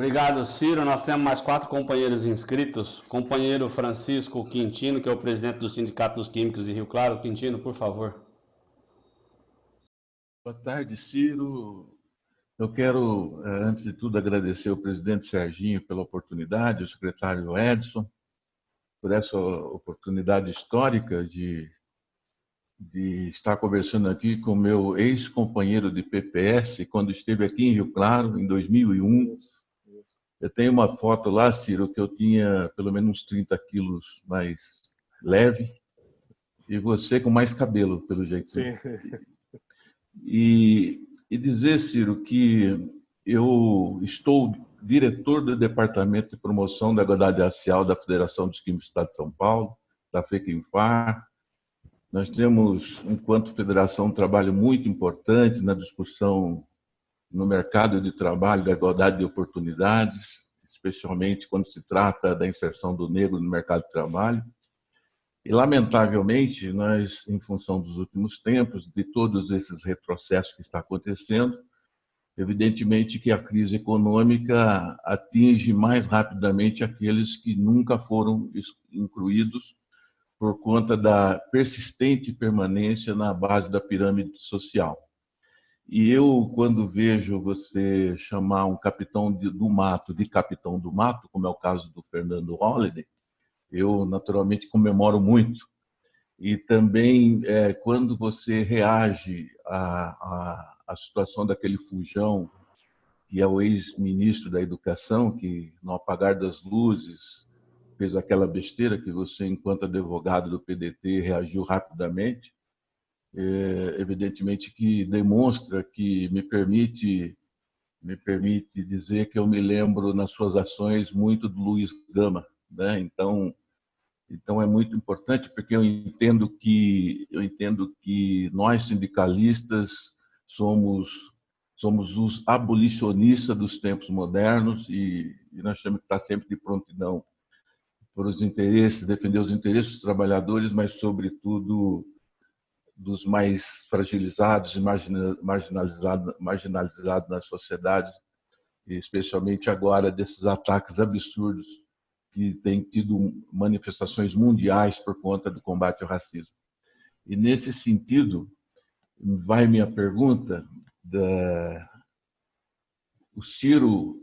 Obrigado, Ciro. Nós temos mais 4 companheiros inscritos. Companheiro Francisco Quintino, que é o presidente do Sindicato dos Químicos de Rio Claro. Quintino, por favor. Boa tarde, Ciro. Eu quero, antes de tudo, agradecer ao presidente Serginho pela oportunidade, ao secretário Edson, por essa oportunidade histórica de estar conversando aqui com meu ex-companheiro de PPS, quando esteve aqui em Rio Claro, em 2001. Eu tenho uma foto lá, Ciro, que eu tinha pelo menos uns 30 quilos mais leve, e você com mais cabelo, pelo jeito. Sim. E dizer, Ciro, que eu estou diretor do Departamento de Promoção da Igualdade Racial da Federação dos Químicos do Estado de São Paulo, da FEQUIMFAR. Nós temos, enquanto federação, um trabalho muito importante na discussão no mercado de trabalho da igualdade de oportunidades, especialmente quando se trata da inserção do negro no mercado de trabalho. E, lamentavelmente, nós, em função dos últimos tempos, de todos esses retrocessos que está acontecendo, evidentemente que a crise econômica atinge mais rapidamente aqueles que nunca foram incluídos por conta da persistente permanência na base da pirâmide social. E eu, quando vejo você chamar um capitão do mato de capitão do mato, como é o caso do Fernando Holliday, eu naturalmente comemoro muito. E também, quando você reage à situação daquele fujão, que é o ex-ministro da Educação, que, no apagar das luzes, fez aquela besteira que você, enquanto advogado do PDT, reagiu rapidamente, evidentemente que demonstra que me permite dizer que eu me lembro nas suas ações muito do Luiz Gama, né? Então é muito importante, porque eu entendo que nós sindicalistas somos os abolicionistas dos tempos modernos e nós temos que estar sempre de prontidão por os interesses, defender os interesses dos trabalhadores, mas sobretudo dos mais fragilizados e marginalizados na sociedade, especialmente agora desses ataques absurdos que têm tido manifestações mundiais por conta do combate ao racismo. E, nesse sentido, vai minha pergunta: o Ciro,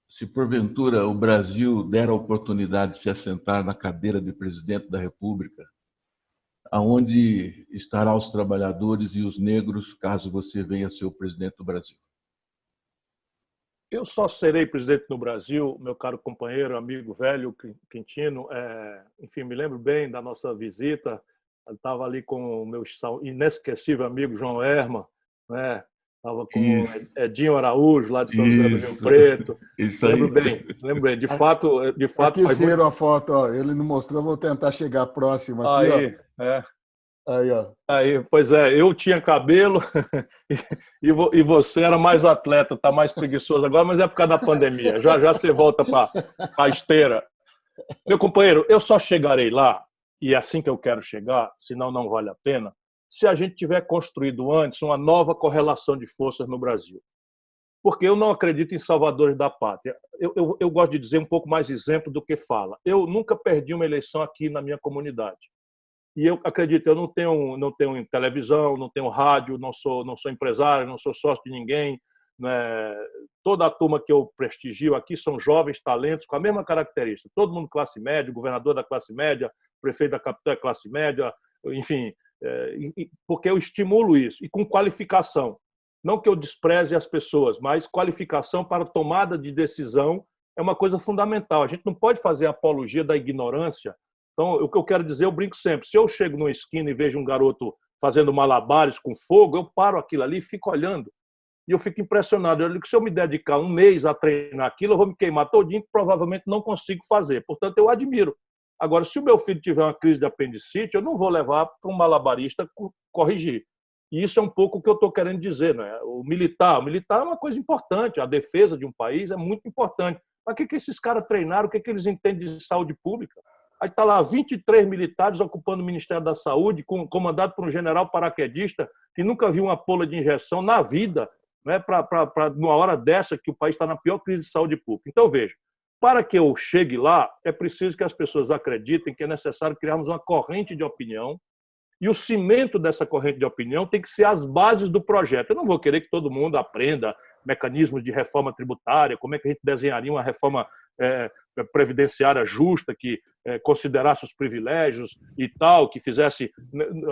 se porventura o Brasil der a oportunidade de se assentar na cadeira de presidente da República, aonde estarão os trabalhadores e os negros, caso você venha a ser o presidente do Brasil? Eu só serei presidente no Brasil, meu caro companheiro, amigo velho Quintino. Enfim, me lembro bem da nossa visita. Eu estava ali com o meu inesquecível amigo João Herman, né? Estava com o Edinho Araújo, lá de São José do Rio Preto. Isso aí. Lembro bem. De fato aqui Ciro, a foto, ó, ele não mostrou, vou tentar chegar próximo aqui. Aí, ó. Aí, ó. Aí, pois é, eu tinha cabelo e você era mais atleta, tá mais preguiçoso agora, mas é por causa da pandemia. Já você volta para a esteira. Meu companheiro, eu só chegarei lá, e é assim que eu quero chegar, senão não vale a pena, se a gente tiver construído antes uma nova correlação de forças no Brasil. Porque eu não acredito em salvadores da pátria. Eu gosto de dizer um pouco mais exemplo do que fala. Eu nunca perdi uma eleição aqui na minha comunidade. E eu acredito, eu não tenho televisão, não tenho rádio, não sou empresário, não sou sócio de ninguém, né? Toda a turma que eu prestigio aqui são jovens talentos com a mesma característica. Todo mundo classe média, governador da classe média, prefeito da capital é classe média, enfim, porque eu estimulo isso, e com qualificação. Não que eu despreze as pessoas, mas qualificação para tomada de decisão é uma coisa fundamental. A gente não pode fazer apologia da ignorância. Então, o que eu quero dizer, eu brinco sempre, se eu chego numa esquina e vejo um garoto fazendo malabares com fogo, eu paro aquilo ali e fico olhando. E eu fico impressionado. Eu digo que se eu me dedicar um mês a treinar aquilo, eu vou me queimar todinho, que provavelmente não consigo fazer. Portanto, eu admiro. Agora, se o meu filho tiver uma crise de apendicite, eu não vou levar para um malabarista corrigir. E isso é um pouco o que eu estou querendo dizer, né? O militar é uma coisa importante, a defesa de um país é muito importante. Mas o que esses caras treinaram, o que eles entendem de saúde pública? Aí está lá 23 militares ocupando o Ministério da Saúde, comandado por um general paraquedista que nunca viu uma pola de injeção na vida. não é para numa hora dessa que o país está na pior crise de saúde pública. Então, veja, para que eu chegue lá, é preciso que as pessoas acreditem que é necessário criarmos uma corrente de opinião, e o cimento dessa corrente de opinião tem que ser as bases do projeto. Eu não vou querer que todo mundo aprenda mecanismos de reforma tributária, como é que a gente desenharia uma reforma previdenciária justa, que considerasse os privilégios e tal, que fizesse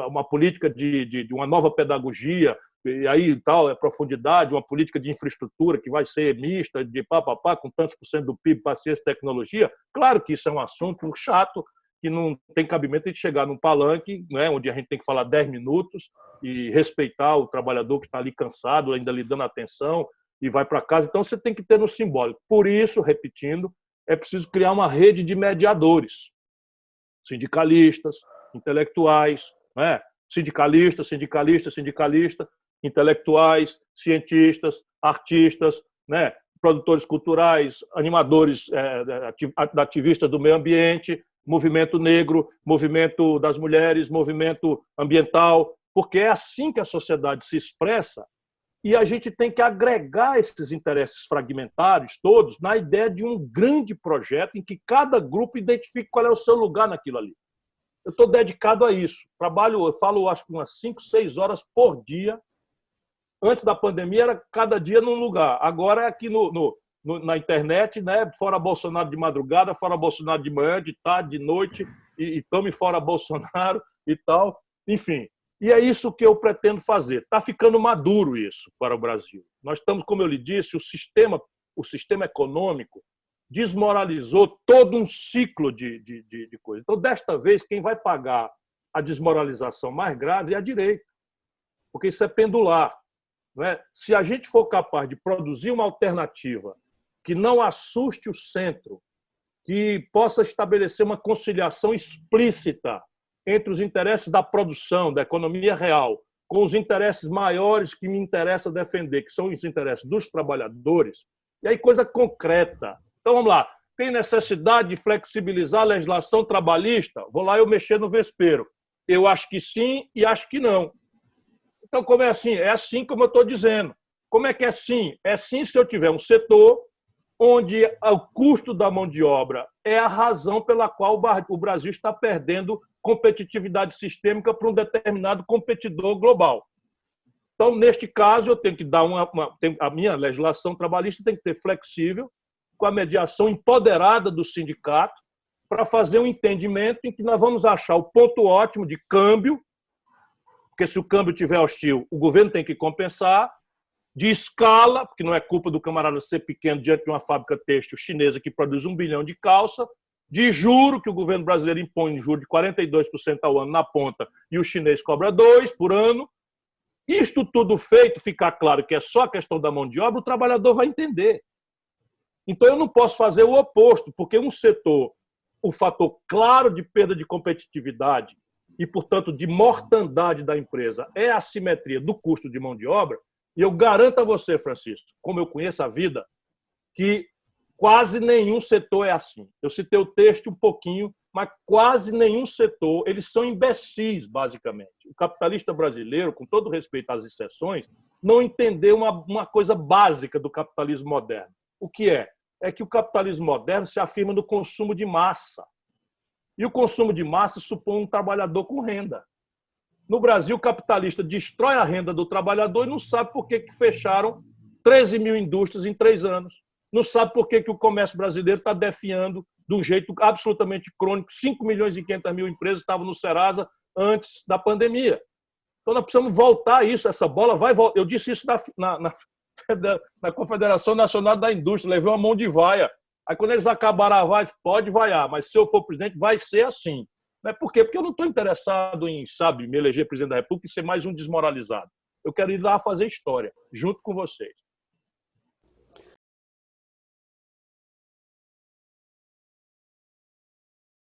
uma política de uma nova pedagogia, e aí tal, profundidade, uma política de infraestrutura que vai ser mista, de pá, com tantos por cento do PIB para ciência e tecnologia. Claro que isso é um assunto chato, que não tem cabimento de chegar num palanque, né, onde a gente tem que falar 10 minutos e respeitar o trabalhador que está ali cansado, ainda lhe dando atenção, e vai para casa. Então, você tem que ter no simbólico. Por isso, repetindo, é preciso criar uma rede de mediadores, sindicalistas, intelectuais, né? Sindicalista, intelectuais, cientistas, artistas, né? Produtores culturais, animadores, ativistas do meio ambiente, movimento negro, movimento das mulheres, movimento ambiental, porque é assim que a sociedade se expressa, e a gente tem que agregar esses interesses fragmentários todos na ideia de um grande projeto em que cada grupo identifique qual é o seu lugar naquilo ali. Eu estou dedicado a isso. Eu falo acho que umas 5, 6 horas por dia. Antes da pandemia era cada dia num lugar. Agora é aqui na internet, né? Fora Bolsonaro de madrugada, fora Bolsonaro de manhã, de tarde, de noite, e tome fora Bolsonaro e tal. Enfim, e é isso que eu pretendo fazer. Está ficando maduro isso para o Brasil. Nós estamos, como eu lhe disse, o sistema econômico desmoralizou todo um ciclo de coisas. Então, desta vez, quem vai pagar a desmoralização mais grave é a direita, porque isso é pendular. Não é? Se a gente for capaz de produzir uma alternativa que não assuste o centro, que possa estabelecer uma conciliação explícita entre os interesses da produção, da economia real, com os interesses maiores que me interessa defender, que são os interesses dos trabalhadores, e aí coisa concreta. Então, vamos lá. Tem necessidade de flexibilizar a legislação trabalhista? Vou lá eu mexer no vespeiro. Eu acho que sim e acho que não. Então, como é assim? É assim como eu estou dizendo. Como é que é sim? É sim se eu tiver um setor onde o custo da mão de obra é a razão pela qual o Brasil está perdendo competitividade sistêmica para um determinado competidor global. Então, neste caso, eu tenho que dar a minha legislação trabalhista tem que ser flexível, com a mediação empoderada do sindicato, para fazer um entendimento em que nós vamos achar o ponto ótimo de câmbio, porque se o câmbio estiver hostil, o governo tem que compensar, de escala, porque não é culpa do camarada ser pequeno diante de uma fábrica têxtil chinesa que produz 1 bilhão de calça, de juro, que o governo brasileiro impõe juro de 42% ao ano na ponta e o chinês cobra 2% por ano. Isto tudo feito, ficar claro que é só a questão da mão de obra, o trabalhador vai entender. Então, eu não posso fazer o oposto, porque um setor, o fator claro de perda de competitividade e, portanto, de mortandade da empresa é a assimetria do custo de mão de obra, e eu garanto a você, Francisco, como eu conheço a vida, que quase nenhum setor é assim. Eu citei o texto um pouquinho, mas quase nenhum setor, eles são imbecis, basicamente. O capitalista brasileiro, com todo respeito às exceções, não entendeu uma coisa básica do capitalismo moderno. O que é? É que o capitalismo moderno se afirma no consumo de massa. E o consumo de massa supõe um trabalhador com renda. No Brasil, o capitalista destrói a renda do trabalhador e não sabe por que fecharam 13 mil indústrias em 3 anos. Não sabe por que o comércio brasileiro está definhando de um jeito absolutamente crônico. 5 milhões e 500 mil empresas estavam no Serasa antes da pandemia. Então, nós precisamos voltar a isso. Essa bola vai voltar. Eu disse isso na Confederação Nacional da Indústria. Levei uma mão de vaia. Aí, quando eles acabaram a vaia, pode vaiar, mas se eu for presidente, vai ser assim. Por quê? Porque eu não estou interessado em, me eleger presidente da República e ser mais um desmoralizado. Eu quero ir lá fazer história, junto com vocês.